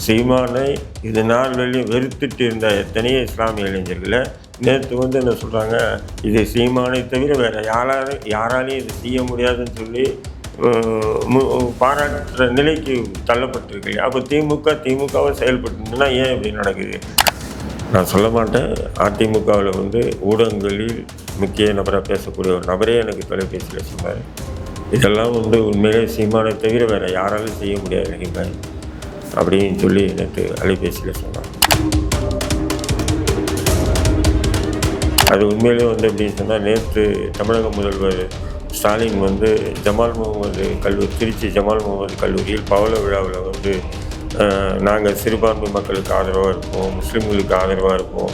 சீமானை இது நாள் வெளியும் வெறுத்துட்டு இருந்த எத்தனையோ இஸ்லாமிய இளைஞர்களை நேற்று என்ன சொல்கிறாங்க, இது சீமானை தவிர வேறு யாராலையும் இது செய்ய முடியாதுன்னு சொல்லி பாராட்டுற நிலைக்கு தள்ளப்பட்டிருக்கு. அப்போ திமுகவை செயல்பட்டுன்னா ஏன் இப்படி நடக்குது? நான் சொல்ல மாட்டேன். அதிமுகவில் ஊடகங்களில் முக்கிய நபராக பேசக்கூடிய ஒரு நபரே எனக்கு தொலைபேசியில் சொன்னார், இதெல்லாம் உண்மையிலே சீமானை தவிர வேறு யாராலும் செய்ய முடியாது அப்படின்னு சொல்லி நேற்று அலைபேசியில் சொன்னாங்க. அது உண்மையிலே அப்படின்னு சொன்னால், நேற்று தமிழக முதல்வர் ஸ்டாலின் ஜமால் முகமது திருச்சி ஜமால் முகமது கல்லூரியில் பவள விழாவில் நாங்கள் சிறுபான்மை மக்களுக்கு ஆதரவாக இருப்போம், முஸ்லீம்களுக்கு ஆதரவாக இருப்போம்,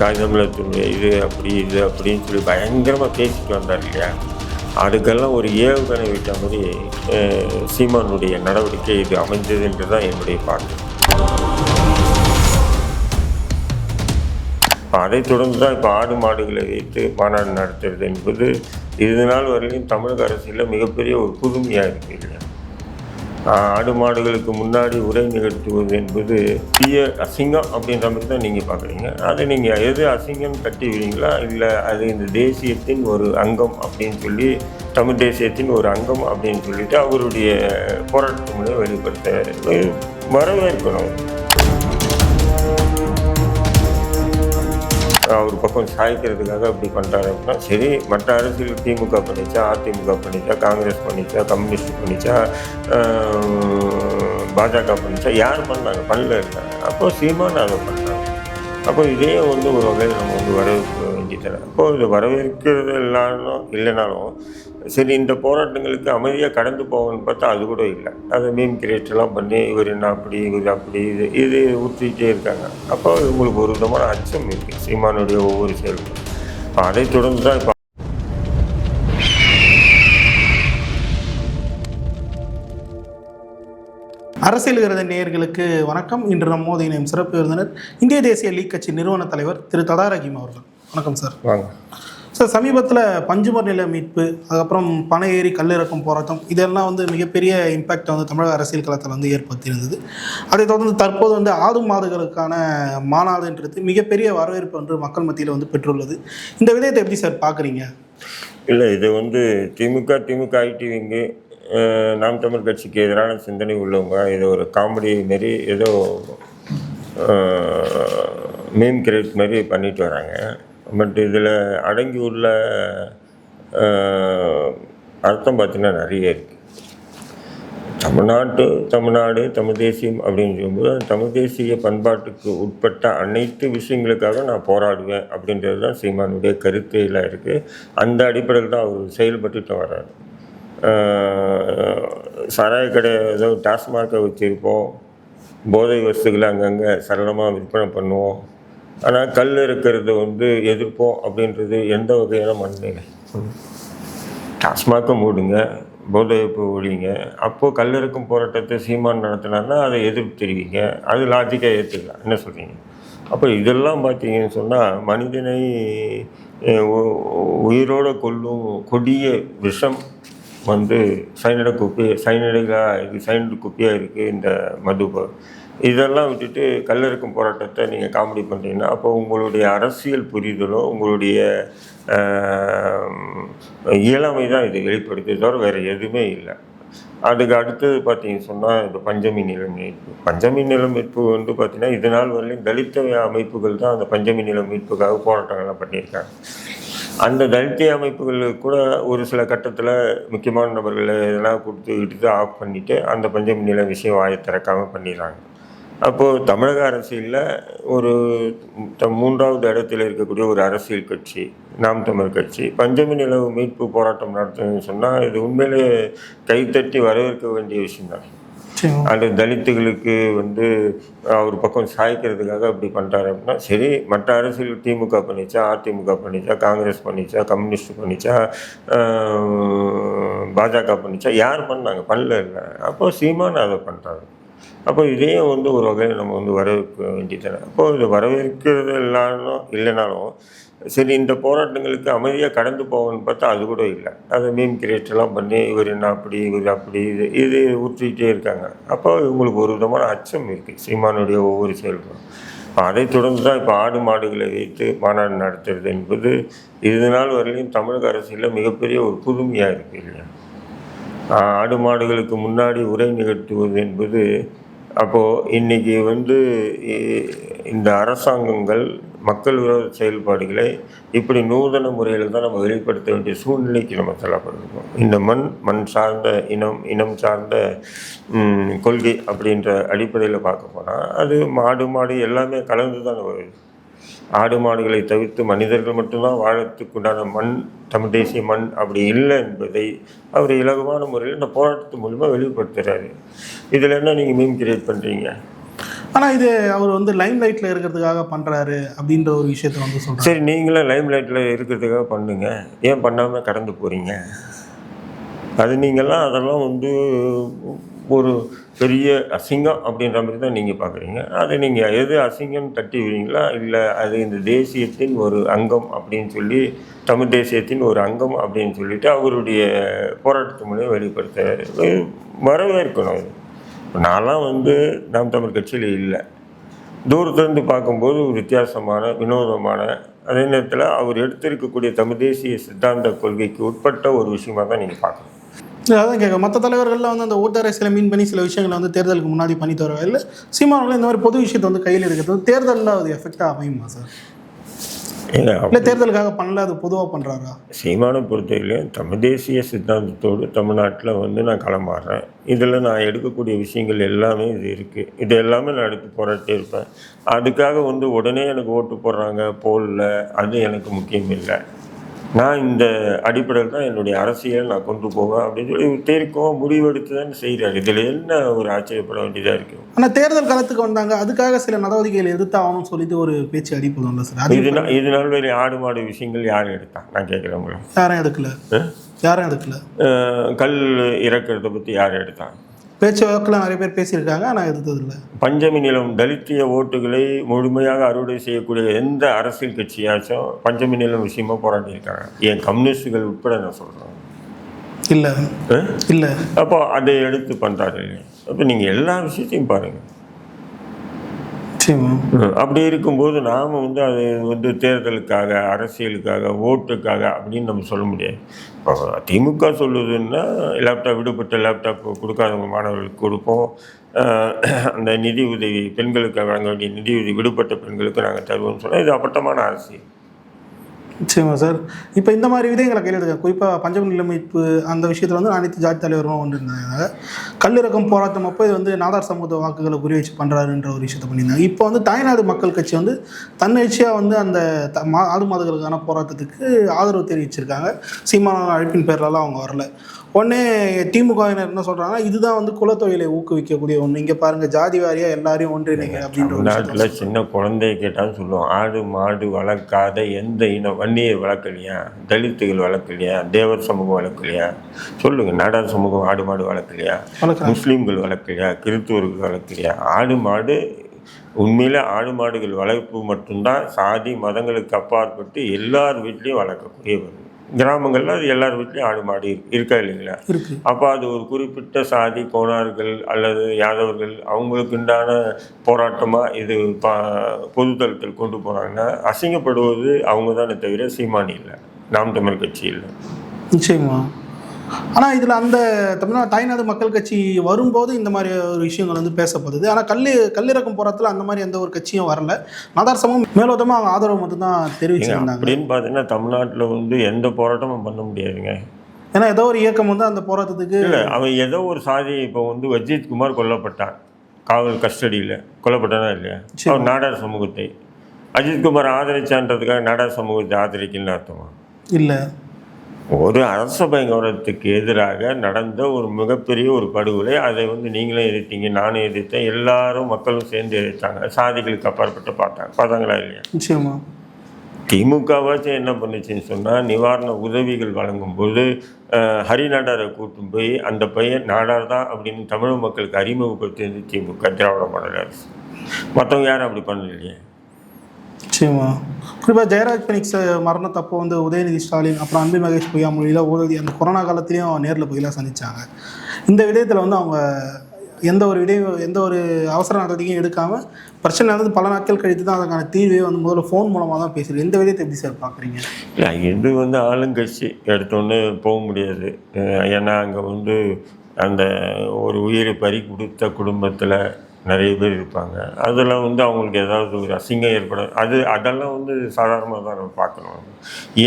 காகிதமில்லத்துடைய இது அப்படின்னு சொல்லி பயங்கரமாக பேசிட்டு வந்தார் இல்லையா? அதுக்கெல்லாம் ஒரு ஏவுகணை விட்ட மாதிரி சீமானுடைய நடவடிக்கை இது அமைந்தது என்று தான் என்னுடைய பார்வை. அதைத் தொடர்ந்து தான் இப்போ ஆடு மாடுகளை வைத்து மாநாடு நடத்துறது என்பது இது நாள் வரையிலும் தமிழக அரசியலில் மிகப்பெரிய ஒரு புதுமையாக இருக்குது இல்லையா? ஆடு மாடுகளுக்கு முன்னாடி உரை நிகழ்த்துவது என்பது தீய அசிங்கம் அப்படின்ற மாதிரி தான் நீங்கள் பார்க்குறீங்க. அதை நீங்கள் எது அசிங்கம் கட்டி விடுறீங்களா, இல்லை அது இந்த தேசியத்தின் ஒரு அங்கம் அப்படின்னு சொல்லி, தமிழ் தேசியத்தின் ஒரு அங்கம் அப்படின்னு சொல்லிட்டு அவருடைய போராட்டங்களை வெளிப்படுத்த வரவேற்கணும். அவர் பக்கம் சாய்க்கிறதுக்காக அப்படி பண்ணுறாரு அப்படின்னா சரி, மற்ற அரசியல் திமுக பண்ணிச்சா, அதிமுக பண்ணிச்சா, காங்கிரஸ் பண்ணிச்சா, கம்யூனிஸ்ட் பண்ணிச்சா, பாஜக பண்ணிச்சா, யார் பண்ணாங்க? பண்ணல இருக்காங்க. அப்போது சீமான் அதை பண்ணுறாங்க. அப்போ இதே ஒரு வகையில் நம்ம வரவேற்க வேண்டித்தரேன். அப்போது இது வரவேற்கிறது இல்லைனாலும் சரி, இந்த போராட்டங்களுக்கு அமைதியாக கடந்து போகணும்னு பார்த்தா அது கூட இல்லை. அதை மீன் கிரியேட்டெல்லாம் பண்ணி இவர் என்ன அப்படி இவர் அப்படி இது ஊற்றிக்கிட்டே இருக்காங்க. அப்போ உங்களுக்கு ஒரு விதமான அச்சம் இருக்குது சீமானுடைய ஒவ்வொரு செயல்களும். அதை தொடர்ந்து தான் இப்போ அரசியல் விருது நேயர்களுக்கு வணக்கம். இன்று நம்மோது இணையும் சிறப்பு விருந்தினர் இந்திய தேசிய லீக் கட்சி நிறுவன தலைவர் திரு ததார் ஹக்கீம் அவர்கள். வணக்கம் சார். வாங்க சார். சமீபத்தில் பஞ்சுமர் நில மீட்பு, அதுக்கப்புறம் பனை ஏறி கல்லிறக்கும் போராட்டம், இதெல்லாம் மிகப்பெரிய இம்பேக்ட் தமிழக அரசியல் களத்தில் ஏற்படுத்தியிருந்தது. அதை தொடர்ந்து தற்போது ஆடு மாடுகளுக்கான மாநாடுன்றது மிகப்பெரிய வரவேற்பு மக்கள் மத்தியில் பெற்றுள்ளது. இந்த விதத்தை எப்படி சார் பார்க்குறீங்க? இல்லை, இது திமுக ஐடிவிங்க நாம் தமிழ் கட்சிக்கு எதிரான சிந்தனை உள்ளவங்க ஏதோ ஒரு காமெடி மாரி ஏதோ மீம் கிரியேட் மாதிரி பண்ணிட்டு வராங்க. பட் இதில் அடங்கி உள்ள அர்த்தம் பார்த்திங்கன்னா நிறைய இருக்குது. தமிழ்நாடு தமிழ் தேசியம் அப்படின்னு சொல்லும்போது தமிழ் தேசிய பண்பாட்டுக்கு உட்பட்ட அனைத்து விஷயங்களுக்காக நான் போராடுவேன் அப்படின்றது தான் சீமானுடைய கருத்தில் இருக்குது. அந்த அடிப்படையில் தான் அவர் செயல்பட்டுட்டு வர்றாரு. சாராய கடை ஏதோ டாஸ்மார்க்கை வச்சுருப்போம், போதை வஸ்துகளை அங்கங்கே சரளமாக விற்பனை பண்ணுவோம், ஆனால் கல் இருக்கிறத எதிர்ப்போம் அப்படின்றது எந்த வகையான மனநிலை? டாஸ்மார்க்கை மூடுங்க, போதை வைப்பு ஒழிங்க, அப்போது கல் இருக்கும் போராட்டத்தை சீமான் நடத்தினார்னா அதை எதிர்ப்பு தெரிவிங்க, அது லாஜிக்காக ஏற்றுக்கலாம். என்ன சொல்கிறீங்க? அப்போ இதெல்லாம் பார்த்தீங்கன்னு சொன்னால் மனிதனை உயிரோடு கொல்லும் கொடிய விஷம் சைனடு குப்பியாக இருக்குது இந்த மதுபா. இதெல்லாம் விட்டுட்டு கல்லறுக்கும் போராட்டத்தை நீங்கள் காமெடி பண்ணுறீங்கன்னா அப்போ உங்களுடைய அரசியல் புரிதலோ உங்களுடைய இயலாமை தான் இதை வெளிப்படுத்தி தவிர வேறு எதுவுமே இல்லை. அதுக்கு அடுத்தது பார்த்தீங்கன்னு சொன்னால் இந்த பஞ்சமி நில மீட்பு பார்த்திங்கன்னா இது நாள் வரையிலும் தலித்த அமைப்புகள் தான் அந்த பஞ்சமி நில மீட்புக்காக போராட்டங்கள்லாம் பண்ணியிருக்காங்க. அந்த தலித்திய அமைப்புகளுக்கு கூட ஒரு சில கட்டத்தில் முக்கியமான நபர்களை இதெல்லாம் கொடுத்துக்கிட்டு ஆஃப் பண்ணிவிட்டு அந்த பஞ்சமி நில விஷயம் வாயை திறக்காமல் பண்ணிடுறாங்க. அப்போது தமிழக அரசியலில் ஒரு 3வது இடத்தில் இருக்கக்கூடிய ஒரு அரசியல் கட்சி நாம் தமிழ் கட்சி பஞ்சமி நில மீட்பு போராட்டம் நடத்துதுன்னு சொன்னால் இது உண்மையிலே கைத்தட்டி வரவேற்க வேண்டிய விஷயம்தான். அந்த தலித்துகளுக்கு அவர் பக்கம் சாய்க்கிறதுக்காக அப்படி பண்ணுறாரு அப்படின்னா சரி, மற்ற அரசியல் திமுக பண்ணிச்சா, அதிமுக பண்ணிச்சா, காங்கிரஸ் பண்ணிச்சா, கம்யூனிஸ்ட் பண்ணிச்சா, பாஜக பண்ணிச்சா, யார் பண்ணாங்க? பண்ணல இல்லை. அப்போது சீமான் அதை பண்ணுறாரு. அப்போ இதையும் வந்து ஒரு வகையில் நம்ம வந்து வரவேற்க வேண்டியதானே. அப்போது இது வரவேற்கிறது இல்லைனாலும் சரி, இந்த போராட்டங்களுக்கு அமைதியாக கடந்து போகணும்னு பார்த்தா அது கூட இல்லை. அதை மீம் கிரியேட்டெல்லாம் பண்ணி இவர் என்ன அப்படி இவர் அப்படி இது ஊற்றிக்கிட்டே இருக்காங்க. அப்போ இவங்களுக்கு ஒரு விதமான அச்சம் இருக்குது சீமானுடைய ஒவ்வொரு செயல்களும். அதை தொடர்ந்து தான் இப்போ ஆடு மாடுகளை வைத்து மாநாடு நடத்துறது என்பது இது நாள் வரையிலும் தமிழக அரசியலில் மிகப்பெரிய ஒரு புதுமையாக இருக்குது இல்லையா. ஆடு மாடுகளுக்கு முன்னாடி உரை நிகழ்த்துவது என்பது அப்போது இன்றைக்கி வந்து இந்த அரசாங்கங்கள் மக்கள் விரோத செயல்பாடுகளை இப்படி நூதன முறையில் தான் நம்ம வெளிப்படுத்த வேண்டிய சூழ்நிலைக்கு நம்ம தள்ளப்பட்டிருக்கோம். இந்த மண் சார்ந்த இனம் சார்ந்த கொள்கை அப்படின்ற அடிப்படையில் பார்க்க போனால் அது மாடு எல்லாமே கலந்து தான் வருது. ஆடு மாடுகளை தவிர்த்து மனிதர்கள் மட்டும்தான் வாழறதுக்குண்டான மண், தமிழ் தேசிய மண் அப்படி இல்லை என்பதை அவர் இலகுவான முறையில் இந்த போராட்டத்து மூலமாக வெளிப்படுத்துகிறாரு. இதில் என்ன நீங்கள் மீம் கிரியேட் பண்ணுறீங்க? ஆனால் இது அவர் வந்து லைம் லைட்டில் இருக்கிறதுக்காக பண்ணுறாரு அப்படின்ற ஒரு விஷயத்த வந்து சொல்கிறார். சரி, நீங்களும் லைம் லைட்டில் இருக்கிறதுக்காக பண்ணுங்க, ஏன் பண்ணாமல் கடந்து போகிறீங்க? அது நீங்கள்லாம் அதெல்லாம் வந்து ஒரு பெரிய அசிங்கம் அப்படின்ற மாதிரி தான் நீங்கள் பார்க்குறீங்க. அதை நீங்கள் எது அசிங்கம்னு தட்டி விடுறீங்களா, இல்லை அது இந்த தேசியத்தின் ஒரு அங்கம் அப்படின்னு சொல்லி, தமிழ் தேசியத்தின் ஒரு அங்கம் அப்படின்னு சொல்லிட்டு அவருடைய போராட்டத்து மூலம் வெளிப்படுத்த வரவேற்கணும். அது நான்லாம் வந்து நாம் தமிழ் கட்சியில் இல்லை. தூரத்துலேருந்து பார்க்கும்போது ஒரு வித்தியாசமான வினோதமான, அதே நேரத்தில் அவர் எடுத்திருக்கக்கூடிய தமிழ் தேசிய சித்தாந்த கொள்கைக்கு உட்பட்ட ஒரு விஷயமாக தான் நீங்கள் பார்க்கணும். அதான் கேட்க மற்ற தலைவர்கள்லாம் வந்து அந்த ஓட்டு அரசியலை மீன் பண்ணி சில விஷயங்களை வந்து தேர்தலுக்கு முன்னாடி பண்ணி தருவா இல்லை, சீமானவர்கள் இந்த மாதிரி பொது விஷயத்தை வந்து கையில் எடுக்கிறது தேர்தலில் அது எஃபெக்டாக அமையுமா சார்? இல்லை தேர்தலுக்காக பண்ணல, அது பொதுவாக பண்ணுறாரா? சீமானை பொறுத்தவரையிலையும் தமிழ் தேசிய சித்தாந்தத்தோடு தமிழ்நாட்டில் வந்து நான் களமாடுறேன். இதில் நான் எடுக்கக்கூடிய விஷயங்கள் எல்லாமே இது இருக்குது. இது எல்லாமே நான் எடுத்து போராட்டே இருப்பேன். அதுக்காக வந்து உடனே எனக்கு ஓட்டு போடுறாங்க போடல, அது எனக்கு முக்கியம் இல்லை. நான் இந்த அடிப்படையில் தான் என்னுடைய அரசியலை நான் கொண்டு போவேன் அப்படின்னு சொல்லி தேர்க்கும் முடிவெடுத்து தான் செய்கிறார். இதில் என்ன ஒரு ஆச்சரியப்பட வேண்டியதாக இருக்குது? ஆனால் தேர்தல் காலத்துக்கு வந்தாங்க, அதுக்காக சில நடவடிக்கைகள் எடுத்தாகணும்னு சொல்லிட்டு ஒரு பேச்சு அடிப்பதும் சார். இதனால் வேறு ஆடு மாடு விஷயங்கள் யாரும் எடுத்தான்? நான் கேட்குறவங்கள யாரும் எடுக்கல. கல் இறக்கிறத பற்றி யாரும் எடுத்தான்? பேச்சு வழக்கில் நிறைய பேர் பேசியிருக்காங்க, ஆனால் எதிர்த்ததில்லை. பஞ்சமி நிலம் தலித்திய ஓட்டுகளை முழுமையாக அறுவடை செய்யக்கூடிய எந்த அரசியல் கட்சியாச்சும் பஞ்சமி நிலம் விஷயமா போராடியிருக்காங்க? ஏன் கம்யூனிஸ்டுகள் உட்பட நான் சொல்கிறேன். இல்லை. அப்போ அதை எடுத்து பண்ணுறாரு. அப்போ நீங்கள் எல்லா விஷயத்தையும் பாருங்கள். அப்படி இருக்கும்போது நாம் வந்து அது வந்து தேர்தலுக்காக, அரசியலுக்காக, ஓட்டுக்காக அப்படின்னு நம்ம சொல்ல முடியாது. இப்போ திமுக சொல்லுதுன்னா விடுபட்ட லேப்டாப் கொடுக்காதவங்க மாணவர்களுக்கு கொடுப்போம், அந்த நிதி உதவி பெண்களுக்கு வழங்க வேண்டிய நிதி உதவி விடுபட்ட பெண்களுக்கு நாங்கள் தருவோம்னு சொன்னால் இது அப்பட்டமான அரசியல். நிச்சயமா சார். இப்போ இந்த மாதிரி விதங்களை கையில் எடுக்க, குறிப்பாக பஞ்சமி நில மீட்பு அந்த விஷயத்தில் வந்து அனைத்து ஜாதி தலைவரும் ஒன்று இருந்தாங்க. கல்லிறக்கம் போராட்டம் அப்போ இது வந்து நாடார் சமூக வாக்குகளை குறி வச்சு பண்ணுறாருன்ற ஒரு விஷயத்தை பண்ணியிருந்தாங்க. இப்போ வந்து தாய்நாடு மக்கள் கட்சி வந்து தன்னெழுச்சியாக வந்து அந்த ஆடு மாடுகளுக்கான போராட்டத்துக்கு ஆதரவு தெரிவிச்சிருக்காங்க. சீமானோட அழைப்பின் பேர்லாம் அவங்க வரல. உடனே திமுகவினர் என்ன சொல்கிறாங்கன்னா, இதுதான் வந்து குலத்தொழிலை ஊக்குவிக்கக்கூடிய ஒன்று, இங்கே பாருங்கள் ஜாதி வாரியாக எல்லாரையும் ஒன்றிணைங்க அப்படின்ற ஒரு நாட்டில் சின்ன குழந்தைய கேட்டாலும் சொல்லுவோம், ஆடு மாடு வளர்க்காத எந்த இனம், வன்னியர் வளர்க்கலையா, தலித்துகள் வளர்க்கலையா, தேவர் சமூகம் வளர்க்கலையா? சொல்லுங்கள். நாடார் சமூகம் ஆடு மாடு வளர்க்கலையா? முஸ்லீம்கள் வளர்க்கலையா? கிறிஸ்துவர்கள் வளர்க்கலையா? ஆடு மாடு உண்மையில் ஆடு மாடுகள் வளர்ப்பு மட்டும்தான் சாதி மதங்களுக்கு அப்பாற்பட்டு எல்லார் வீட்லேயும் வளர்க்கக்கூடியவர். கிராமங்களில் அது எல்லார் வீட்லேயும் ஆடு மாடு இருக்கா இல்லைங்களா? அப்போ அது ஒரு குறிப்பிட்ட சாதி கோணார்கள் அல்லது யாதவர்கள் அவங்களுக்கு உண்டான போராட்டமாக இது பொதுத்தளத்தில் கொண்டு போனாங்கன்னா அசிங்கப்படுவது அவங்க தானே தவிர சீமானி இல்லை, நாம் தமிழ் கட்சி இல்லை. நிச்சயமா. ஆனால் இதில் அந்த தாய்நாடு மக்கள் கட்சி வரும்போது இந்த மாதிரி ஒரு விஷயங்கள் வந்து பேசப்படுது. ஆனால் கல்லிறக்கும் போராட்டத்தில் அந்த மாதிரி எந்த ஒரு கட்சியும் வரல. நாடார் சமூகம் மேலோட்டமாக அவங்க ஆதரவு மட்டும்தான் தெரிவிச்சிருந்தாங்க. அப்படின்னு பார்த்தீங்கன்னா தமிழ்நாட்டில் வந்து எந்த போராட்டமும் பண்ண முடியாதுங்க. ஏன்னா ஏதோ ஒரு இயக்கம் வந்து அந்த போராட்டத்துக்கு இல்லை, அவன் ஏதோ ஒரு சாதி. இப்போ வந்து அஜித் குமார் கொல்லப்பட்டான், காவல் கஸ்டடியில் கொல்லப்பட்டானா இல்லையா? அவன் நாடார் சமூகத்தை அஜித் குமார் ஆதரிச்சான்றதுக்காக நாடார் சமூகத்தை ஆதரிக்கணும்னு அர்த்தமா? இல்லை. ஒரு அரச பயங்கரத்துக்கு எதிராக நடந்த ஒரு மிகப்பெரிய ஒரு படுகொலை, அதை வந்து நீங்களும் எதிர்த்தீங்க, நானும் எதிர்த்தேன், எல்லாரும் மக்களும் சேர்ந்து எதிர்த்தாங்க. சாதிகளுக்கு அப்பாற்பட்டு பார்த்தாங்களா இல்லையா? நிச்சயமா. திமுகவாச்சும் என்ன பண்ணுச்சுன்னு சொன்னால், நிவாரண உதவிகள் வழங்கும்போது ஹரிநாடாரை கூட்டும் போய் அந்த பையன் நாடார் தான் அப்படின்னு தமிழ் மக்களுக்கு அறிமுகப்படுத்தியது திமுக, திராவிட மாடல் அரசு. மற்றவங்க யாரும் அப்படி பண்ணலையே. நிச்சயமா. குறிப்பாக ஜெயராஜ் பெனிக்ஸ் மரணத்தப்போ வந்து உதயநிதி ஸ்டாலின் அப்புறம் அன்பில் மகேஷ் பொய்யாமொழியில் ஊழல் அந்த கொரோனா காலத்துலேயும் நேரில் போய்லாம் சந்தித்தாங்க. இந்த விடயத்தில் வந்து அவங்க எந்த ஒரு அவசர நடவடிக்கையும் எடுக்காமல் பிரச்சனை நடந்து பல நாட்கள் கழித்து தான் அதுக்கான தீர்வே வந்து முதல்ல ஃபோன் மூலமாக தான் பேசுகிறது. இந்த விடயத்தை எப்படி சார் பார்க்குறீங்க? இல்லை, இது வந்து ஆளுங்கட்சி எடுத்தோன்னு போக முடியாது. ஏன்னா அங்கே வந்து அந்த ஒரு உயிரை பறி கொடுத்த குடும்பத்தில் நிறைய பேர் இருப்பாங்க. அதெல்லாம் வந்து அவங்களுக்கு ஏதாவது ஒரு அசிங்கம் ஏற்படும். அதெல்லாம் வந்து சாதாரணமாக தான் நம்ம பார்க்கணும்.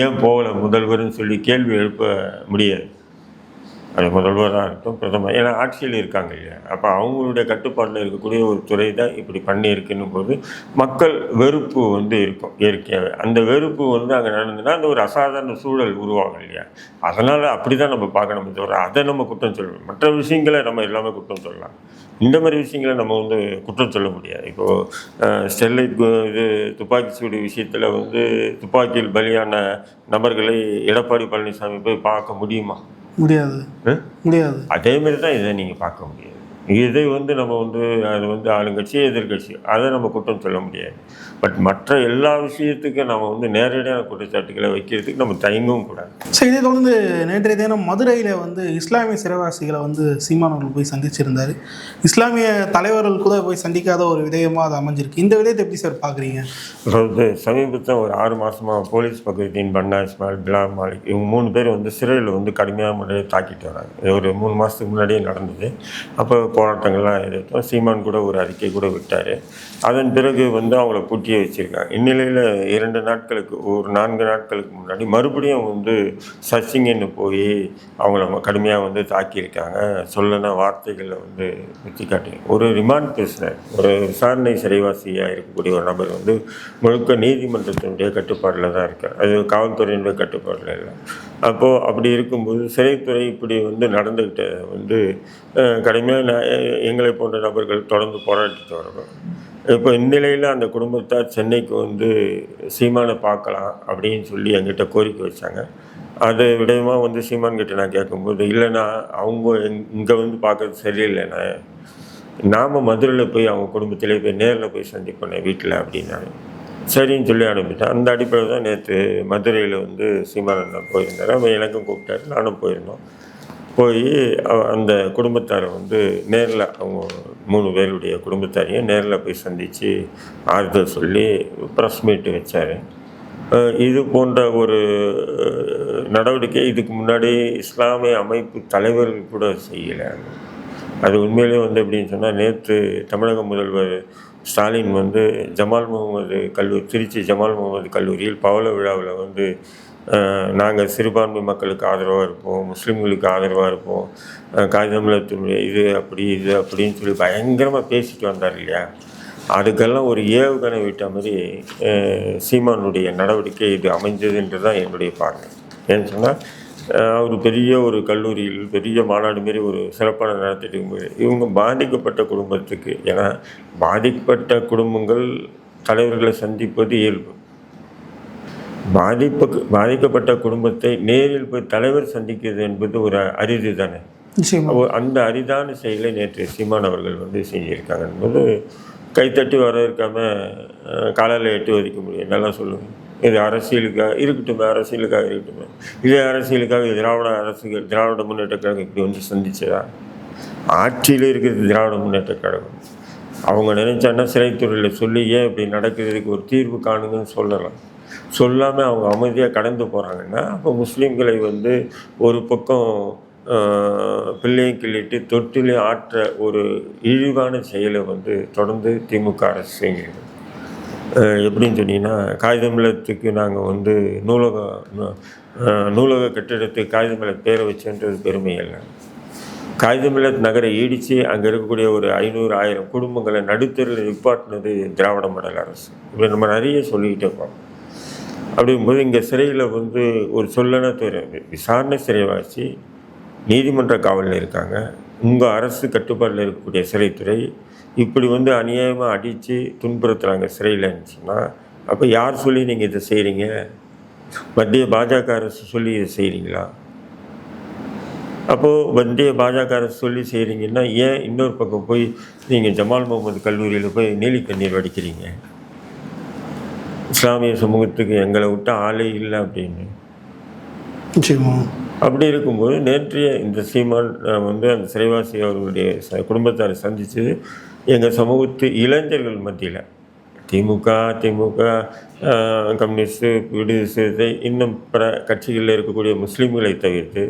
ஏன் போகலை முதல்வர்னு சொல்லி கேள்வி எழுப்ப முடியாது. அது முதல்வராக இருக்கட்டும், பிரதமர், ஏன்னா ஆட்சியில் இருக்காங்க இல்லையா. அப்போ அவங்களுடைய கட்டுப்பாட்டில் இருக்கக்கூடிய ஒரு துறை தான் இப்படி பண்ணியிருக்குன்னும் போது மக்கள் வெறுப்பு வந்து இருக்கும் இயற்கையாகவே. அந்த வெறுப்பு வந்து அங்கே நடந்துன்னா அந்த ஒரு அசாதாரண சூழல் உருவாகும் இல்லையா. அதனால் அப்படி தான் நம்ம பார்க்கணும். தவிர அதை நம்ம குற்றம் சொல்லணும். மற்ற விஷயங்களை நம்ம எல்லாமே குற்றம் சொல்லலாம். இந்த மாதிரி விஷயங்களை நம்ம வந்து குற்றம் சொல்ல முடியாது. இப்போது ஸ்டெர்லைட் துப்பாக்கி சூடு விஷயத்தில் வந்து துப்பாக்கியில் பலியான நபர்களை எடப்பாடி பழனிசாமி போய் பார்க்க முடியுமா? முடியாது. அதே மாதிரி தான் இதை நீங்கள் பார்க்க முடியாது. இதை வந்து நம்ம வந்து அது வந்து ஆளுங்கட்சி எதிர்கட்சி அதை நம்ம குற்றம் சொல்ல முடியாது. பட் மற்ற எல்லா விஷயத்துக்கும் நம்ம வந்து நேரடியான குற்றச்சாட்டுகளை வைக்கிறதுக்கு நம்ம தயங்கவும் கூடாது. ஸோ இதே தொடர்ந்து நேற்றைய தினம் மதுரையில் வந்து இஸ்லாமிய சிறைவாசிகளை வந்து சீமான் அவர்கள் போய் சந்திச்சிருந்தார். இஸ்லாமிய தலைவர்கள் கூட போய் சந்திக்காத ஒரு விடயமாக அது அமைஞ்சிருக்கு. இந்த விடயத்தை எப்படி சார் பார்க்குறீங்க? அதாவது சமீபத்தில் ஒரு 6 மாதமாக போலீஸ் பகுதியின் பன்னா இஸ்மாயில், பிலால் மாலிக் இவங்க 3 பேர் வந்து சிறையில் வந்து கடுமையான முறையில் தாக்கிட்டு வராங்க. இது ஒரு 3 மாதத்துக்கு முன்னாடியே நடந்தது. அப்போ போராட்டங்கள்லாம் எதிர்த்தோம். சீமான் கூட ஒரு அறிக்கை கூட விட்டார். அதன் பிறகு வந்து அவங்கள பூட்டியே வச்சுருக்காங்க. இந்நிலையில் 2 நாட்களுக்கு ஒரு 4 நாட்களுக்கு முன்னாடி மறுபடியும் வந்து சர்ச்சிங்கன்னு போய் அவங்கள கடுமையாக வந்து தாக்கியிருக்காங்க. சொல்லனா வார்த்தைகளில் வந்து குத்தி காட்டி ஒரு ரிமாண்ட் பேசுகிறார். ஒரு விசாரணை சிறைவாசியாக இருக்கக்கூடிய ஒரு நபர் வந்து முழுக்க நீதிமன்றத்தினுடைய கட்டுப்பாடில் தான் இருக்கார். அது காவல்துறையினுடைய கட்டுப்பாடில் இல்லை. அப்போது அப்படி இருக்கும்போது சிறைத்துறை இப்படி வந்து நடந்துக்கிட்ட வந்து கடுமையாக எங்களை போன்ற நபர்கள் தொடர்ந்து போராட்டிட்டு வரணும். இப்போ இந்நிலையில் அந்த குடும்பத்தார் சென்னைக்கு வந்து சீமானை பார்க்கலாம் அப்படின்னு சொல்லி என்கிட்ட கோரிக்கை வச்சாங்க. அது விடயமாக வந்து சீமான் கிட்ட நான் கேட்கும்போது, இல்லைன்னா அவங்க இங்கே வந்து பார்க்கறது சரியில்லைண்ணா, நாம் மதுரையில் போய் அவங்க குடும்பத்திலே போய் நேரில் போய் சந்திப்பேன் வீட்டில் அப்படின்னாரு. சரின்னு சொல்லி அனுப்பிட்டேன். அந்த அடிப்படையில் தான் நேற்று மதுரையில் வந்து சீமானந்தன் போயிருந்தார். அவன் எனக்கும் கூப்பிட்டாரு, நானும் போயிருந்தோம். போய் அந்த குடும்பத்தாரை வந்து நேரில் அவங்க 3 பேருடைய குடும்பத்தாரையும் நேரில் போய் சந்தித்து ஆறுதல் சொல்லி ப்ரெஸ் மீட்டு வச்சார். இது போன்ற ஒரு நடவடிக்கை இதுக்கு முன்னாடி இஸ்லாமிய அமைப்பு தலைவர்கள் கூட செய்யலை. அது உண்மையிலே வந்து எப்படின்னு சொன்னால், நேற்று தமிழக முதல்வர் ஸ்டாலின் வந்து திருச்சி ஜமால் முகமது கல்லூரியில் பவள விழாவில் வந்து நாங்கள் சிறுபான்மை மக்களுக்கு ஆதரவாக இருப்போம், முஸ்லீம்களுக்கு ஆதரவாக இருப்போம், காகிதமில்லத்தினுடைய இது அப்படின்னு சொல்லி பயங்கரமாக பேசிட்டு வந்தார் இல்லையா. அதுக்கெல்லாம் ஒரு ஏவுகணை விட்ட மாதிரி சீமானுடைய நடவடிக்கை இது அமைஞ்சதுன்றது தான் என்னுடைய பார்வை. ஏன்னு சொன்னால், அவர் பெரிய ஒரு கல்லூரியில் பெரிய மாநாடு மாரி ஒரு சிறப்பான நடத்திட்டு இருக்கும்போது இவங்க பாதிக்கப்பட்ட குடும்பத்துக்கு, ஏன்னா பாதிக்கப்பட்ட குடும்பங்கள் தலைவர்களை சந்திப்பது இயல்பு. பாதிக்கப்பட்ட குடும்பத்தை நேரில் போய் தலைவர் சந்திக்கிறது என்பது ஒரு அரிது தானே. அந்த அரிதான செயலை நேற்று சீமான் அவர்கள் வந்து செஞ்சுருக்காங்க என்பது கைத்தட்டி வரவேற்காமல் காலையில் எட்டு வதிக்க முடியும். நல்லா சொல்லுங்கள். இது அரசியலுக்காக இருக்கட்டும். இதே அரசியலுக்காக திராவிட முன்னேற்ற கழகம் இப்படி வந்து சந்திச்சதா? ஆட்சியில் இருக்கிறது திராவிட முன்னேற்ற கழகம். அவங்க நினைச்சாங்கன்னா சிறைத்துறையில் சொல்லி ஏன் இப்படி நடக்கிறதுக்கு ஒரு தீர்வு காணுங்கன்னு சொல்லலாம். சொல்லாமல் அவங்க அமைதியாக கடந்து போகிறாங்கன்னா, அப்போ முஸ்லீம்களை வந்து ஒரு பக்கம் பிள்ளையும் கிள்ளிட்டு தொட்டிலையும் ஆற்ற ஒரு இழிவான செயலை வந்து தொடர்ந்து திமுக அரசு செய்கிறது. எப்படின்னு சொன்னீங்கன்னா, காகிதமில்லத்துக்கு நாங்கள் வந்து நூலக கட்டிடத்துக்கு காகிதமில்ல பேரை வச்சுன்றது பெருமை இல்லை. காகிதமில்லத் நகரை இடித்து அங்கே இருக்கக்கூடிய ஒரு 500-1000 குடும்பங்களை நடுத்தரில் நிப்பாட்டினது திராவிட மாடல் அரசு. இப்படி நம்ம நிறைய சொல்லிக்கிட்டே இருப்போம். அப்படிங்கும்போது இங்கே சிறையில் வந்து ஒரு சொல்லன விசாரணை சிறைவாசி நீதிமன்ற காவலில் இருக்காங்க. உங்கள் அரசு கட்டுப்பாட்டில் இருக்கக்கூடிய சிறைத்துறை இப்படி வந்து அநியாயமாக அடித்து துன்புறுத்துகிறாங்க சிறையில் இருந்துச்சுன்னா, அப்போ யார் சொல்லி நீங்கள் இதை செய்கிறீங்க? மத்திய பாஜக அரசு சொல்லி இதை செய்கிறீங்களா? அப்போது மத்திய பாஜக அரசு சொல்லி செய்கிறீங்கன்னா ஏன் இன்னொரு பக்கம் போய் நீங்கள் ஜமால் முகமது கல்லூரியில் போய் நீலி கண்ணீர் வடிக்கிறீங்க? இஸ்லாமிய சமூகத்துக்கு எங்களை விட்டு ஆளே இல்லை அப்படின்னு. அப்படி இருக்கும்போது நேற்றைய இந்த சீமான் வந்து அந்த சிறைவாசி அவர்களுடைய குடும்பத்தாரை சந்தித்து எங்கள் சமூகத்து இளைஞர்கள் மத்தியில் திமுக கம்யூனிஸ்ட்டு விடுதலை சிறுத்தை இன்னும் பிற கட்சிகளில் இருக்கக்கூடிய முஸ்லீம்களை தவிர்த்து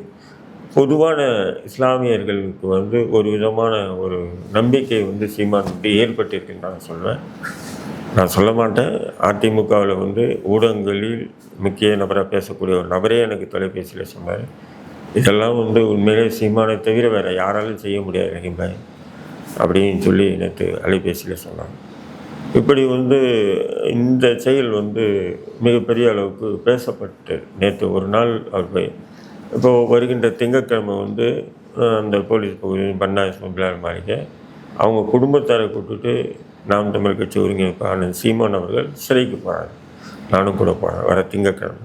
பொதுவான இஸ்லாமியர்களுக்கு வந்து ஒரு விதமான ஒரு நம்பிக்கை வந்து சீமான் வந்து ஏற்பட்டிருக்குன்னு நான் சொல்வேன். நான் சொல்ல மாட்டேன். அதிமுகவில் வந்து ஊடகங்களில் முக்கிய நபராக பேசக்கூடிய ஒரு நபரே எனக்கு தொலைபேசியில் சொன்னார், இதெல்லாம் வந்து உண்மையிலே சீமானை தவிர வேறு யாராலும் செய்ய முடியாது ரஹீம்பாய் அப்படின்னு சொல்லி நேற்று அலைபேசியில் சொன்னாங்க. இப்படி வந்து இந்த செயல் வந்து மிகப்பெரிய அளவுக்கு பேசப்பட்டு நேற்று ஒரு நாள் அவர் போய் இப்போது வருகின்ற திங்கட்கிழமை வந்து அந்த போலீஸ் பகுதியில் பன்னா இஸ்மாயில் மாளிகை அவங்க குடும்பத்தாரை கூப்பிட்டுட்டு நாம் தமிழ் கட்சி ஒருங்கிணைப்பாளர் சீமான் அவர்கள் சிறைக்கு போகிறாங்க. நானும் கூட போகிறேன் வர திங்கட்கிழமை.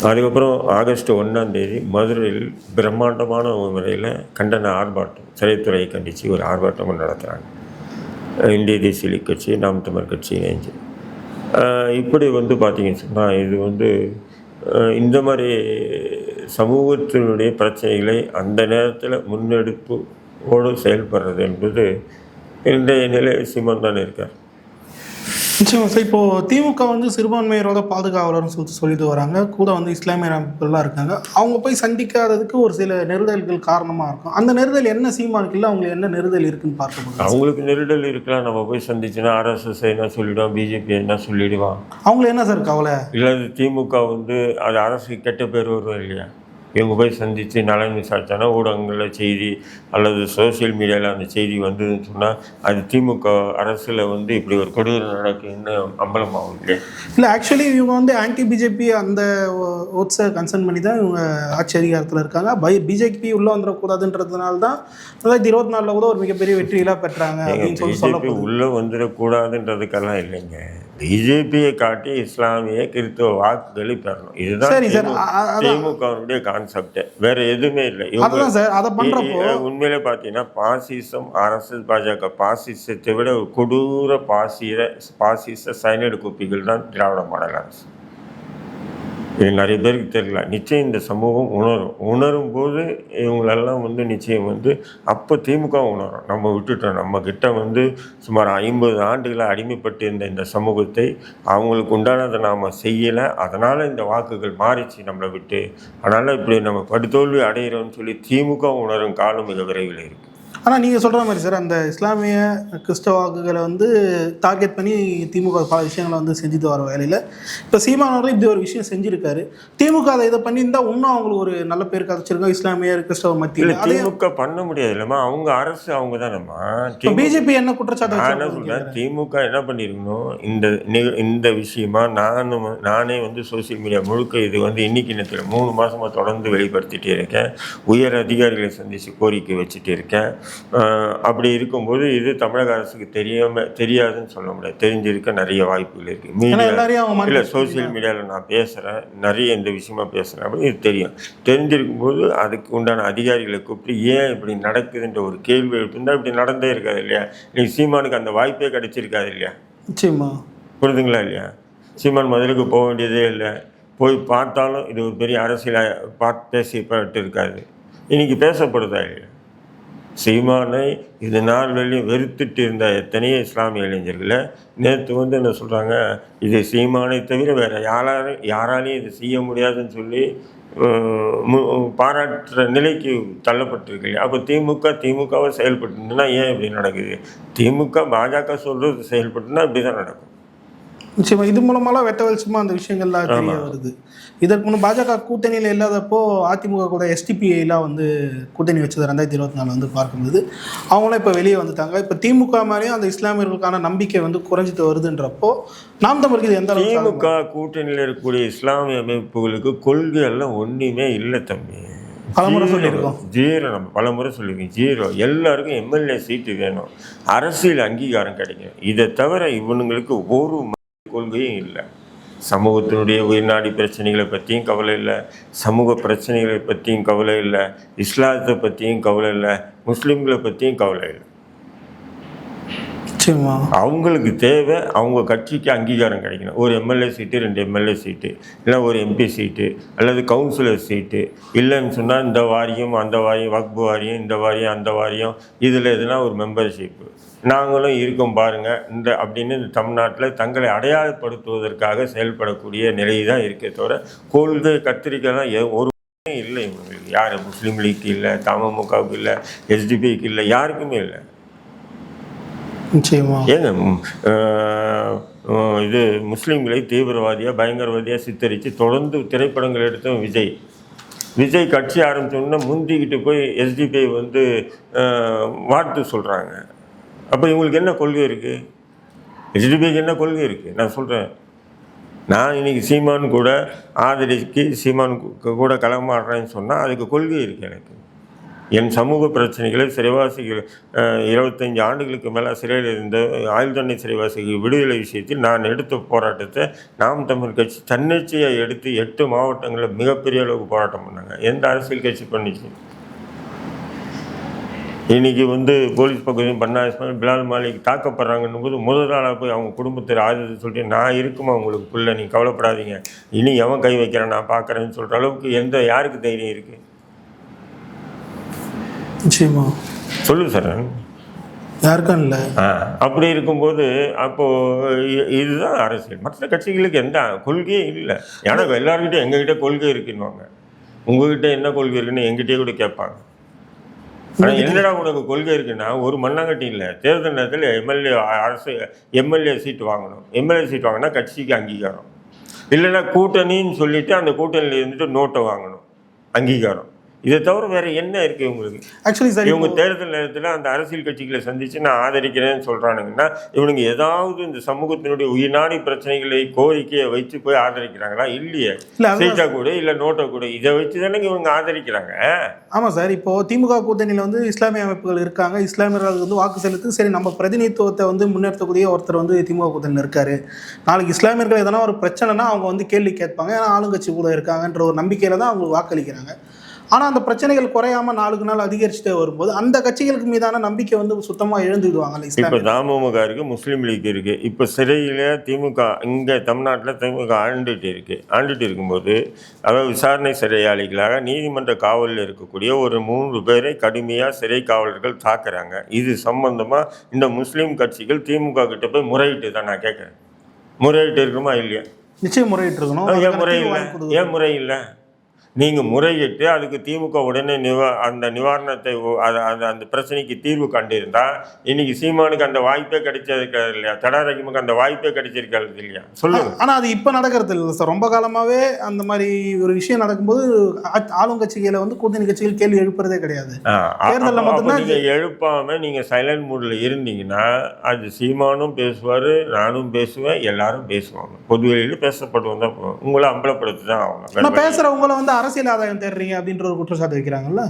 அதுக்கப்புறம் ஆகஸ்ட் 1ஆம் தேதி மதுரையில் பிரம்மாண்டமான முறையில் கண்டன ஆர்ப்பாட்டம், சிறைத்துறையை கண்டித்து ஒரு ஆர்ப்பாட்டம் நடத்துகிறாங்க. இந்திய தேசிய லீக் கட்சி, நாம் தமிழ் கட்சி இணைஞ்சு. இப்படி வந்து பார்த்திங்கன்னு சொன்னால் இது வந்து இந்த மாதிரி சமூகத்தினுடைய பிரச்சனைகளை அந்த நேரத்தில் முன்னெடுப்போடு செயல்படுறது என்பது இன்றைய நிலை சீமான் தான் இருக்கார். நிச்சயமா சார். இப்போது திமுக வந்து சிறுபான்மையரோட பாதுகாவலர்னு சொல்லிட்டு வராங்க. கூட வந்து இஸ்லாமிய அமைப்புகள்லாம் இருக்காங்க. அவங்க போய் சந்திக்காததுக்கு ஒரு சில நெருடல்கள் காரணமாக இருக்கும். அந்த நெருடல் என்ன சீமானுக்கு இல்லை, அவங்களுக்கு என்ன நெருடல் இருக்குன்னு பார்க்கணும். அவங்களுக்கு நெருடல் இருக்கலாம். நம்ம போய் சந்திச்சுன்னா RSS என்ன சொல்லிவிடுவான், பிஜேபி என்ன சொல்லிவிடுவான். அவங்களுக்கு என்ன சார் கவலை? இல்லை திமுக வந்து அது அரசுக்கு கெட்ட பேர் வரும் இல்லையா? இவங்க போய் சந்தித்து நலன் விசாரித்தானா ஊடகங்களில் செய்தி அல்லது சோசியல் மீடியாவில் அந்த செய்தி வந்ததுன்னு சொன்னால் அது திமுக அரசில் வந்து இப்படி ஒரு கொடூரம் நடக்குன்னு அம்பலமாகும் இல்லையா? இல்லை ஆக்சுவலி இவங்க வந்து ஆன்டி பிஜேபி அந்த ஓட்ஸை கன்சர்ன் பண்ணி தான் இவங்க ஆட்சி அதிகாரத்தில் இருக்காங்க. பிஜேபி உள்ளே வந்துடக்கூடாதுன்றதுனால தான் 2024 கூட ஒரு மிகப்பெரிய வெற்றியெல்லாம் பெற்றாங்க அப்படின்னு சொல்லி உள்ளே வந்துடக்கூடாதுன்றதுக்கெல்லாம் இல்லைங்க. பிஜேபியை காட்டி இஸ்லாமிய கிறிஸ்தவ வாக்குகளை பெறணும். இதுதான் திமுகவுடைய கான்செப்ட், வேற எதுவுமே இல்லை. உண்மையிலே பார்த்தீங்கன்னா பாசிசம், RSS பாஜக பாசிசத்தை விட ஒரு கொடூர பாசிச சைனடு குப்பிகள் தான் திராவிட மாடல் அரசு. இது நிறைய பேருக்கு தெரியல. நிச்சயம் இந்த சமூகம் உணரும் போது இவங்களெல்லாம் வந்து நிச்சயம் வந்து அப்போ திமுக உணரும். நம்ம விட்டுட்டோம், நம்மக்கிட்ட வந்து சுமார் 50 ஆண்டுகளை அடிமைப்பட்டு இருந்த இந்த சமூகத்தை அவங்களுக்கு உண்டானதை நாம் செய்யலை, அதனால் இந்த வாக்குகள் மாறிச்சு நம்மளை விட்டு, அதனால் இப்படி நம்ம படுதோல்வி அடைகிறோம்னு சொல்லி திமுக உணரும் காலம் மிக விரைவில் இருக்குது. ஆனால் நீங்கள் சொல்கிற மாதிரி சார் அந்த இஸ்லாமிய கிறிஸ்தவ வாக்குகளை வந்து டார்கெட் பண்ணி திமுக பல விஷயங்களை வந்து செஞ்சுட்டு வர வேலையில் இப்போ சீமானவர்கள் இப்படி ஒரு விஷயம் செஞ்சுருக்காரு. திமுக அதை இதை பண்ணியிருந்தால் இன்னும் அவங்களுக்கு ஒரு நல்ல பேர் கிடச்சிருக்கோம் இஸ்லாமிய கிறிஸ்தவ மத்தியில். திமுக பண்ண முடியாது இல்லைம்மா, அவங்க அரசு அவங்க தானேம்மா. பிஜேபி என்ன குற்றச்சாட்டு? என்ன சொல்கிறேன், திமுக என்ன பண்ணியிருக்கணும் இந்த விஷயமா நானே வந்து சோசியல் மீடியா முழுக்க இது வந்து இன்னைக்கு நேரத்தில் 3 மாதமாக தொடர்ந்து வெளிப்படுத்திகிட்டே இருக்கேன். உயர் அதிகாரிகளை சந்தித்து கோரிக்கை வச்சுட்டு இருக்கேன். அப்படி இருக்கும்போது இது தமிழக அரசுக்கு தெரியாதுன்னு சொல்ல முடியாது. தெரிஞ்சிருக்க நிறைய வாய்ப்புகள் இருக்குது. மீடியா இல்லை, சோசியல் மீடியாவில் நான் பேசுகிறேன், நிறைய இந்த விஷயமா பேசுகிறேன் அப்படின்னு இது தெரியும். தெரிஞ்சிருக்கும்போது அதுக்கு உண்டான அதிகாரிகளை கூப்பிட்டு ஏன் இப்படி நடக்குதுன்ற ஒரு கேள்வி எழுப்பிருந்தால் இப்படி நடந்தே இருக்காது இல்லையா? இன்னைக்கு சீமானுக்கு அந்த வாய்ப்பே கிடைச்சிருக்காது இல்லையா? நிச்சயமா. புரிதுங்களா இல்லையா? சீமான் மதுரைக்கு போக வேண்டியதே இல்லை. போய் பார்த்தாலும் இது ஒரு பெரிய அரசியலை பேசப்பட்டு இருக்காது. இன்னைக்கு பேசப்படுதா இல்லையா? சீமானை இது நாள் வரையும் வெறுத்துட்டு இருந்த எத்தனையோ இஸ்லாமிய இளைஞர்களை நேற்று வந்து என்ன சொல்கிறாங்க, இது சீமானை தவிர வேறு யாராலையும் இது செய்ய முடியாதுன்னு சொல்லி பாராட்டுற நிலைக்கு தள்ளப்பட்டிருக்கு. அப்போ திமுகவை செயல்பட்டுனா ஏன் இப்படி நடக்குது? திமுக பாஜக சொல்கிறது செயல்பட்டுனா இப்படி தான் நடக்கும். நிச்சயமாக இது மூலமாலாம் வெட்ட வெளிச்சமாக அந்த விஷயங்கள்லாம் தெரிய வருது. இதற்கு முன்னே பாஜக கூட்டணியில் இல்லாதப்போ அதிமுக கூட SDPIலாம் வந்து கூட்டணி வச்சது 2024 வந்து பார்க்கும்போது அவங்களாம் இப்போ வெளியே வந்துட்டாங்க. இப்போ திமுக மாதிரியும் அந்த இஸ்லாமியர்களுக்கான நம்பிக்கை வந்து குறைஞ்சிட்டு வருதுன்றப்போ நாம் தமிழுக்கு இது எந்த திமுக கூட்டணியில் இருக்கக்கூடிய இஸ்லாமிய அமைப்புகளுக்கு கொள்கையெல்லாம் ஒன்றுமே இல்லை தம்பி. பலமுறை சொல்லியிருக்கோம், ஜீரோ. நம்ம பலமுறை சொல்லியிருக்கோம், ஜீரோ. எல்லாருக்கும் MLA சீட்டு வேணும், அரசியல் அங்கீகாரம் கிடைக்கும். இதை தவிர இவனுங்களுக்கு கொள்கையும் இல்லை. சமூகத்தினுடைய உயிர்நாடி பிரச்சனைகளை பற்றியும் கவலை இல்லை, சமூக பிரச்சனைகளை பற்றியும் கவலை இல்லை, இஸ்லாத்தை பற்றியும் கவலை இல்லை, முஸ்லீம்களை பற்றியும் கவலை இல்லை. அவங்களுக்கு தேவை அவங்க கட்சிக்கு அங்கீகாரம் கிடைக்கணும். ஒரு எம்எல்ஏ சீட்டு, 2 எம்எல்ஏ சீட்டு, இல்லை ஒரு எம்பி சீட்டு அல்லது கவுன்சிலர் சீட்டு. இல்லைன்னு சொன்னால் இந்த வாரியம் அந்த வாரியம், வக்பு வாரியம், இந்த வாரியம் அந்த வாரியம், இதில் எதுனா ஒரு மெம்பர்ஷிப்பு நாங்களும் இருக்கோம் பாருங்கள் இந்த அப்படின்னு இந்த தமிழ்நாட்டில் தங்களை அடையாளப்படுத்துவதற்காக செயல்படக்கூடிய நிலை தான் இருக்கே தவிர கொள்கை கத்திரிக்கைலாம் ஒரு இல்லை இவங்களுக்கு. யார் முஸ்லீம் லீக்கு இல்லை, தமுகவுக்கு இல்லை, எஸ்டிபிக்கு இல்லை, யாருக்குமே இல்லை. ஏங்க இது முஸ்லீம்களை தீவிரவாதியாக பயங்கரவாதியாக சித்தரித்து தொடர்ந்து திரைப்படங்கள் எடுத்தோம் விஜய் கட்சி ஆரம்பித்தோன்னா முந்திக்கிட்டு போய் எஸ்டிபிஐ வந்து வாழ்த்து சொல்கிறாங்க. அப்போ இவங்களுக்கு என்ன கொள்கை இருக்குது? எஸ்டிபிஐக்கு என்ன கொள்கை இருக்குது? நான் சொல்கிறேன், நான் இன்றைக்கி சீமான் கூட ஆதரிக்கு சீமான் கூட களமாடுறேன்னு சொன்னால் அதுக்கு கொள்கை இருக்குது. எனக்கு என் சமூக பிரச்சனைகளை சிறைவாசிகள் 25 ஆண்டுகளுக்கு மேலே சிறையில் இருந்த ஆயுள் தண்டனை சிறைவாசிகள் விடுதலை விஷயத்தில் நான் எடுத்த போராட்டத்தை நாம் தமிழ் கட்சி தன்னிச்சையாக எடுத்து 8 மாவட்டங்களில் மிகப்பெரிய அளவுக்கு போராட்டம் பண்ணாங்க. எந்த அரசியல் கட்சி பண்ணிச்சு? இன்றைக்கி வந்து போலீஸ் பகுதியும் பண்ணா இஸ்மாயில் பிலால் மாலிக் தாக்கப்படுறாங்கன்னும் போது முதல் நாளாக போய் அவங்க குடும்பத்தை ஆதரவு சொல்லிட்டு நான் இருக்குமா உங்களுக்கு பிள்ளை, நீ கவலைப்படாதீங்க, இனி எவன் கை வைக்கிறேன் நான் பார்க்குறேன்னு சொல்கிற அளவுக்கு யாருக்கு தைரியம் இருக்குது? நிச்சயமா சொல்லு சார், யாருக்கும் இல்லை. அப்படி இருக்கும்போது அப்போது இதுதான் அரசியல். மற்ற கட்சிகளுக்கு எந்த கொள்கையே இல்லை. ஏன்னா எல்லாருக்கிட்டையும் எங்ககிட்ட கொள்கை இருக்குன்னுவாங்க, உங்ககிட்ட என்ன கொள்கை இருக்குன்னு எங்கிட்டே கூட கேட்பாங்க. ஆனால் என்னடா உனக்கு கொள்கை இருக்குன்னா ஒரு மண்ணாங்கட்டி இல்லை. தேர்தல் நேரத்தில் எம்எல்ஏ சீட்டு வாங்கணும். எம்எல்ஏ சீட் வாங்கினா கட்சிக்கு அங்கீகாரம், இல்லைன்னா கூட்டணின்னு சொல்லிட்டு அந்த கூட்டணியில் இருந்துட்டு நோட்டை வாங்கணும், அங்கீகாரம். இதை தவிர வேறு என்ன இருக்குது உங்களுக்கு? ஆக்சுவலி சார், இவங்க தேர்தல் நேரத்தில் அந்த அரசியல் கட்சிகளை சந்தித்து நான் ஆதரிக்கிறேன்னு சொல்கிறானுங்கன்னா இவனுங்க ஏதாவது இந்த சமூகத்தினுடைய உயிர்நாடி பிரச்சனைகளை கோரிக்கையை வச்சு போய் ஆதரிக்கிறாங்களா? இல்லையே. சீட்டா கூட இல்லை நோட்டை கூட இதை வச்சு தானே இவங்க ஆதரிக்கிறாங்க. ஆமாம் சார், இப்போது திமுக கூட்டணியில் வந்து இஸ்லாமிய அமைப்புகள் இருக்காங்க. இஸ்லாமியர்கள் வந்து வாக்கு செலுத்து சரி நம்ம பிரதிநிதித்துவத்தை வந்து முன்னெடுத்தக்கூடிய ஒருத்தர் வந்து திமுக கூட்டணியில் இருக்கார். நாளைக்கு இஸ்லாமியர்கள் எதனா ஒரு பிரச்சனைனா அவங்க வந்து கேள்வி கேட்பாங்க. ஏன்னா ஆளுங்கட்சி கூட இருக்காங்கன்ற ஒரு நம்பிக்கையில் தான் அவங்க வாக்களிக்கிறாங்க. ஆனால் அந்த பிரச்சனைகள் குறையாமல் நாளுக்கு நாள் அதிகரிச்சுட்டே வரும்போது அந்த கட்சிகளுக்கு மீதான நம்பிக்கை வந்து சுத்தமாக எழுந்துடுவாங்கல்ல. இப்போ தமுக இருக்குது, முஸ்லீம் லீக் இருக்குது. இப்போ சிறையில் திமுக இங்கே தமிழ்நாட்டில் திமுக ஆண்டுட்டு இருக்கும்போது அதாவது விசாரணை சிறையாளிகளாக நீதிமன்ற காவலில் இருக்கக்கூடிய ஒரு 3 பேரை கடுமையாக சிறை காவலர்கள் தாக்குறாங்க. இது சம்பந்தமாக இந்த முஸ்லீம் கட்சிகள் திமுக கிட்ட போய் முறையிட்டு தான் நான் கேட்குறேன். முறையிட்டு இருக்குமா இல்லையா? நிச்சயம் முறையிட்டு இருக்கணும். ஏன் முறை இல்லை? நீங்கள் முறையிட்டு அதுக்கு திமுக உடனே அந்த நிவாரணத்தை அந்த பிரச்சனைக்கு தீர்வு கண்டிருந்தால் இன்றைக்கி சீமானுக்கு அந்த வாய்ப்பே கிடைச்சிருக்காது இல்லையா? தடாரகிமுக்கு அந்த வாய்ப்பே கிடைச்சிருக்காது இல்லையா? சொல்லுங்கள். ஆனால் அது இப்போ நடக்கிறது இல்லை சார். ரொம்ப காலமாகவே அந்த மாதிரி ஒரு விஷயம் நடக்கும்போது ஆளுங்கட்சிகளை வந்து கூட்டணி கட்சிகள் கேள்வி எழுப்புறதே கிடையாது. தேர்தலில் மட்டும்தான் நீங்கள் எழுப்பாமல் நீங்கள் சைலண்ட் மூடில் இருந்தீங்கன்னா அது சீமானும் பேசுவார், நானும் பேசுவேன், எல்லாரும் பேசுவாங்க. பொதுவெளியில் பேசப்படுவோம் தான் உங்களை அம்பலப்படுத்தி தான் ஆகணும். நான் பேசுகிறவங்கள வந்து அரசியல் ஆதாயம் தேடுறீங்க அப்படின்ற ஒரு குற்றச்சாட்டு வைக்கிறாங்கல்ல.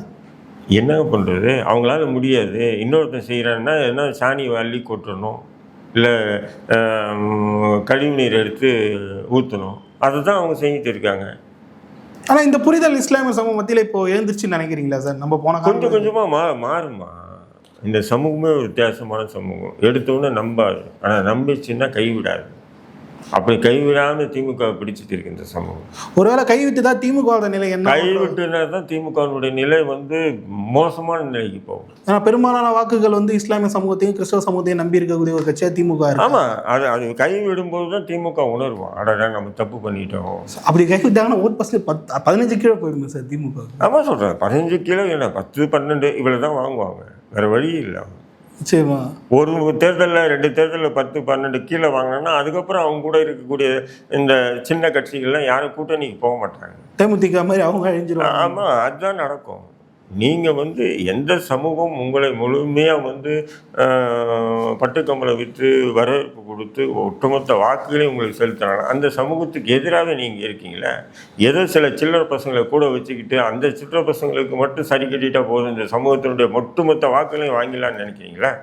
என்னங்க பண்ணுறது? அவங்களால முடியாது. இன்னொருத்தன் செய்கிறான்னா என்ன சாணி அள்ளி கொட்டணும், இல்லை கழிவுநீர் எடுத்து ஊற்றணும், அதை தான் அவங்க செஞ்சுட்டு இருக்காங்க. ஆனால் இந்த புரிதல் இஸ்லாமிய சமூக மத்தியில் இப்போ எழுந்துருச்சுன்னு நினைக்கிறீங்களா சார்? நம்ம போன கொஞ்சம் கொஞ்சமாக மாறுமா? இந்த சமூகமே ஒரு வித்தியாசமான சமூகம். எடுத்தோன்னே நம்பாது, ஆனால் நம்பிச்சுன்னா கைவிடாது. அப்படி கைவிடாமல் திமுக பிடிச்சிட்டு இருக்கு இந்த சமூகம். ஒருவேளை கைவிட்டு தான் திமுகவோட நிலை என்ன? கைவிட்டுனா தான் திமுகவுடைய நிலை வந்து மோசமான நிலைக்கு போகும். ஏன்னா பெரும்பாலான வாக்குகள் வந்து இஸ்லாமிய சமூகத்தையும் கிறிஸ்தவ சமூகத்தையும் நம்பி இருக்கக்கூடிய ஒரு கட்சியாக திமுக இருக்கு. ஆமாம், அது கைவிடும்போது தான் திமுக உணர்வோம், அடடா நம்ம தப்பு பண்ணிட்டோம். அப்படி கைவிட்டாங்கன்னா ஓட் பர்சன்ட் 15 கீழே போயிடுங்க சார் திமுக. ஆமாம் சொல்கிறேன், 15 கீழே இல்லை 10, 12 இவ்வளோ தான் வாங்குவாங்க, வேறு வழி இல்லை. நிச்சயமா ஒரு தேர்தலில் 2 தேர்தலில் 10, 12 கீழே வாங்கினா அதுக்கப்புறம் அவங்க கூட இருக்கக்கூடிய இந்த சின்ன கட்சிகள்லாம் யாரும் கூட்டணிக்கு போக மாட்டாங்க. தேமுதிக மாதிரி அவங்க அழிஞ்சிருவாங்க. ஆமாம், அதுதான் நடக்கும். நீங்கள் வந்து எந்த சமூகம் உங்களை முழுமையாக வந்து பட்டுக்கம்பளை விற்று வரவேற்பு கொடுத்து ஒட்டுமொத்த வாக்குகளையும் உங்களுக்கு செலுத்துறாங்க, அந்த சமூகத்துக்கு எதிராக நீங்கள் இருக்கீங்களே. ஏதோ சில சில்லற பசங்களை கூட வச்சுக்கிட்டு அந்த சில்லற பசங்களுக்கு மட்டும் சரி கட்டிட்டா போதும், இந்த சமூகத்தினுடைய ஒட்டுமொத்த வாக்குகளையும் வாங்கிடலான்னு நினைக்கிறீங்களா?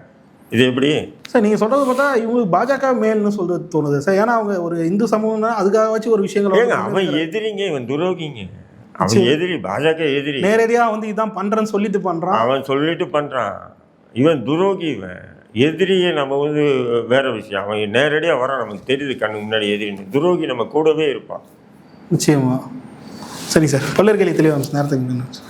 இது எப்படி? சார் நீங்கள் சொல்கிறது பார்த்தா இவங்களுக்கு பாஜக மேல்னு சொல்றது தோணுது சார். ஏன்னா அவங்க ஒரு இந்து சமூகம்னா அதுக்காக வச்சு ஒரு விஷயங்கள் ஏங்க அவன் எதிரிங்க, இவன் துரோகிங்க. அவன் எதிரி, பாஜக எதிரி. நேரடியாக வந்து இதான் பண்ணுறேன்னு சொல்லிட்டு பண்ணுறான். அவன் சொல்லிட்டு பண்ணுறான். இவன் துரோகி. இவன் எதிரியை நம்ம வந்து வேற விஷயம். அவன் நேரடியாக வரான், நமக்கு தெரியுது கண்ணு முன்னாடி எதிரின்னு. துரோகி நம்ம கூடவே இருப்பான். நிச்சயமா. சரி சார், பல்லர் கேள்வி தெளிவாக நேரத்துக்கு